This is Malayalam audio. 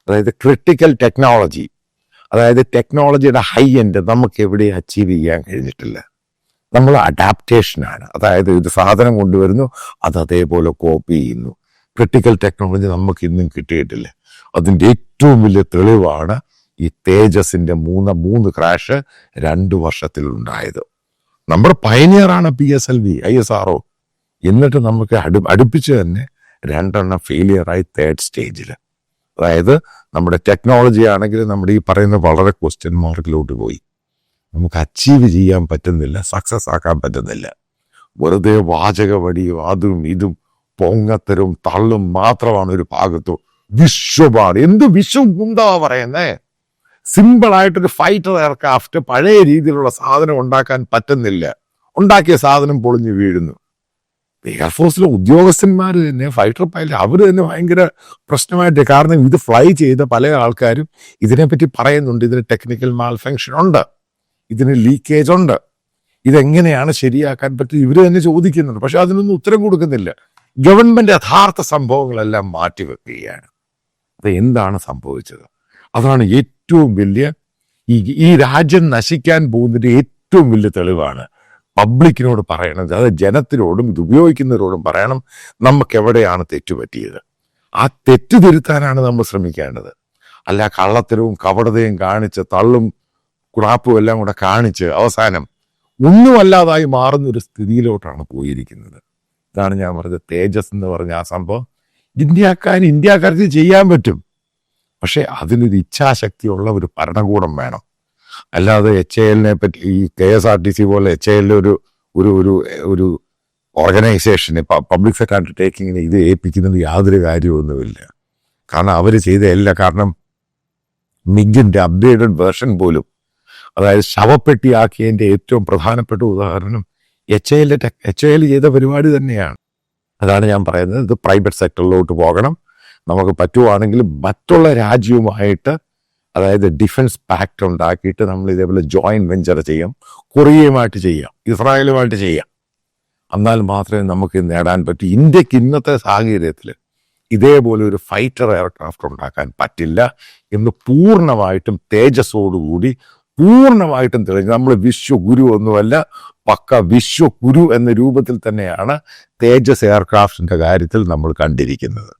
അതായത് ക്രിട്ടിക്കൽ ടെക്നോളജി, അതായത് ടെക്നോളജിയുടെ ഹൈ എൻഡ് നമുക്ക് എവിടെ അച്ചീവ് ചെയ്യാൻ കഴിഞ്ഞിട്ടില്ല. നമ്മൾ അഡാപ്റ്റേഷനാണ്, അതായത് ഒരു സാധനം കൊണ്ടുവരുന്നു, അത് അതേപോലെ കോപ്പി ചെയ്യുന്നു. ക്രിട്ടിക്കൽ ടെക്നോളജി നമുക്ക് ഇന്നും കിട്ടിയിട്ടില്ല. അതിൻ്റെ ഏറ്റവും വലിയ തെളിവാണ് ഈ തേജസിൻ്റെ മൂന്ന് ക്രാഷ് 2 വർഷത്തിലുണ്ടായത്. നമ്മുടെ പയനിയറാണ് PSLV ISRO. എന്നിട്ട് നമുക്ക് അടുപ്പിച്ച് തന്നെ 2 ഫെയിലിയറായി 3rd സ്റ്റേജിൽ. അതായത് നമ്മുടെ ടെക്നോളജി ആണെങ്കിൽ നമ്മുടെ ഈ പറയുന്ന വളരെ ക്വസ്റ്റ്യൻ മാർക്കിലോട്ട് പോയി. നമുക്ക് അച്ചീവ് ചെയ്യാൻ പറ്റുന്നില്ല, സക്സസ് ആക്കാൻ പറ്റുന്നില്ല. വെറുതെ വാചകവടിയും അതും ഇതും പൊങ്ങത്തരും തള്ളും മാത്രമാണ് ഒരു ഭാഗത്തു. വിശ്വമാണ് എന്ത് വിശ്വം എന്താ പറയുന്നേ? സിമ്പിളായിട്ടൊരു ഫൈറ്റർ എയർക്രാഫ്റ്റ് പഴയ രീതിയിലുള്ള സാധനം ഉണ്ടാക്കാൻ പറ്റുന്നില്ല. ഉണ്ടാക്കിയ സാധനം പൊളിഞ്ഞു വീഴുന്നു. എയർഫോഴ്സിലെ ഉദ്യോഗസ്ഥന്മാർ തന്നെ, ഫൈറ്റർ പൈലറ്റ്, അവർ തന്നെ ഭയങ്കര പ്രശ്നമായിട്ട്. കാരണം ഇത് ഫ്ലൈ ചെയ്ത പല ആൾക്കാരും ഇതിനെപ്പറ്റി പറയുന്നുണ്ട്. ഇതിന് ടെക്നിക്കൽ മാൽഫങ്ഷൻ ഉണ്ട്, ഇതിന് ലീക്കേജ് ഉണ്ട്, ഇതെങ്ങനെയാണ് ശരിയാക്കാൻ പറ്റും, ഇവർ തന്നെ ചോദിക്കുന്നുണ്ട്. പക്ഷെ അതിനൊന്നും ഉത്തരം കൊടുക്കുന്നില്ല. ഗവൺമെന്റ് യഥാർത്ഥ സംഭവങ്ങളെല്ലാം മാറ്റിവെക്കുകയാണ്. അത് എന്താണ് സംഭവിച്ചത്? അതാണ് ഏറ്റവും വലിയ ഈ രാജ്യം നശിക്കാൻ പോകുന്നതിന്റെ ഏറ്റവും വലിയ തെളിവാണ്. പബ്ലിക്കിനോട് പറയണം, അതായത് ജനത്തിനോടും ഇത് ഉപയോഗിക്കുന്നവരോടും പറയണം, നമുക്ക് എവിടെയാണ് തെറ്റുപറ്റിയത്. ആ തെറ്റ് തിരുത്താനാണ് നമ്മൾ ശ്രമിക്കേണ്ടത്. അല്ല കള്ളത്തരവും കപടതയും കാണിച്ച് തള്ളും കുണാപ്പും എല്ലാം കൂടെ കാണിച്ച് അവസാനം ഒന്നുമല്ലാതായി മാറുന്നൊരു സ്ഥിതിയിലോട്ടാണ് പോയിരിക്കുന്നത്. ഇതാണ് ഞാൻ പറഞ്ഞത്, തേജസ് എന്ന് പറഞ്ഞ ആ സംഭവം ഇന്ത്യക്കാർക്ക് ചെയ്യാൻ പറ്റും. പക്ഷെ അതിനൊരു ഇച്ഛാശക്തിയുള്ള ഒരു ഭരണകൂടം വേണം. അല്ലാതെ HALനെ പറ്റി, ഈ KSRTC പോലെ HALന്റെ ഒരു ഓർഗനൈസേഷന് പബ്ലിക് സെക്ടർ അണ്ടർടേക്കിങ്ങിന് ഇത് ഏൽപ്പിക്കുന്നത് യാതൊരു കാര്യമൊന്നുമില്ല. കാരണം അവർ ചെയ്ത കാരണം മിഗിന്റെ അപ്ഡേറ്റഡ് വേർഷൻ പോലും, അതായത് ശവപ്പെട്ടിയാക്കിയതിൻ്റെ ഏറ്റവും പ്രധാനപ്പെട്ട ഉദാഹരണം HAL ചെയ്ത പരിപാടി തന്നെയാണ്. അതാണ് ഞാൻ പറയുന്നത്, ഇത് പ്രൈവറ്റ് സെക്ടറിലോട്ട് പോകണം. നമുക്ക് പറ്റുവാണെങ്കിൽ മറ്റുള്ള രാജ്യവുമായിട്ട്, അതായത് ഡിഫൻസ് പാക്ട് ഉണ്ടാക്കിയിട്ട് നമ്മൾ ഇതേപോലെ ജോയിന്റ് വെഞ്ചർ ചെയ്യാം, കൊറിയയുമായിട്ട് ചെയ്യാം, ഇസ്രായേലുമായിട്ട് ചെയ്യാം. എന്നാൽ മാത്രമേ നമുക്ക് നേടാൻ പറ്റൂ. ഇന്ത്യക്ക് ഇന്നത്തെ സാഹചര്യത്തിൽ ഇതേപോലെ ഒരു ഫൈറ്റർ എയർക്രാഫ്റ്റ് ഉണ്ടാക്കാൻ പറ്റില്ല എന്ന് പൂർണ്ണമായിട്ടും തേജസ്സോടുകൂടി പൂർണ്ണമായിട്ടും തെളിഞ്ഞു. നമ്മൾ വിശ്വഗുരു ഒന്നുമല്ല, പക്ക വിശ്വഗുരു എന്ന രൂപത്തിൽ തന്നെയാണ് തേജസ് എയർക്രാഫ്റ്റിന്റെ കാര്യത്തിൽ നമ്മൾ കണ്ടിരിക്കുന്നത്.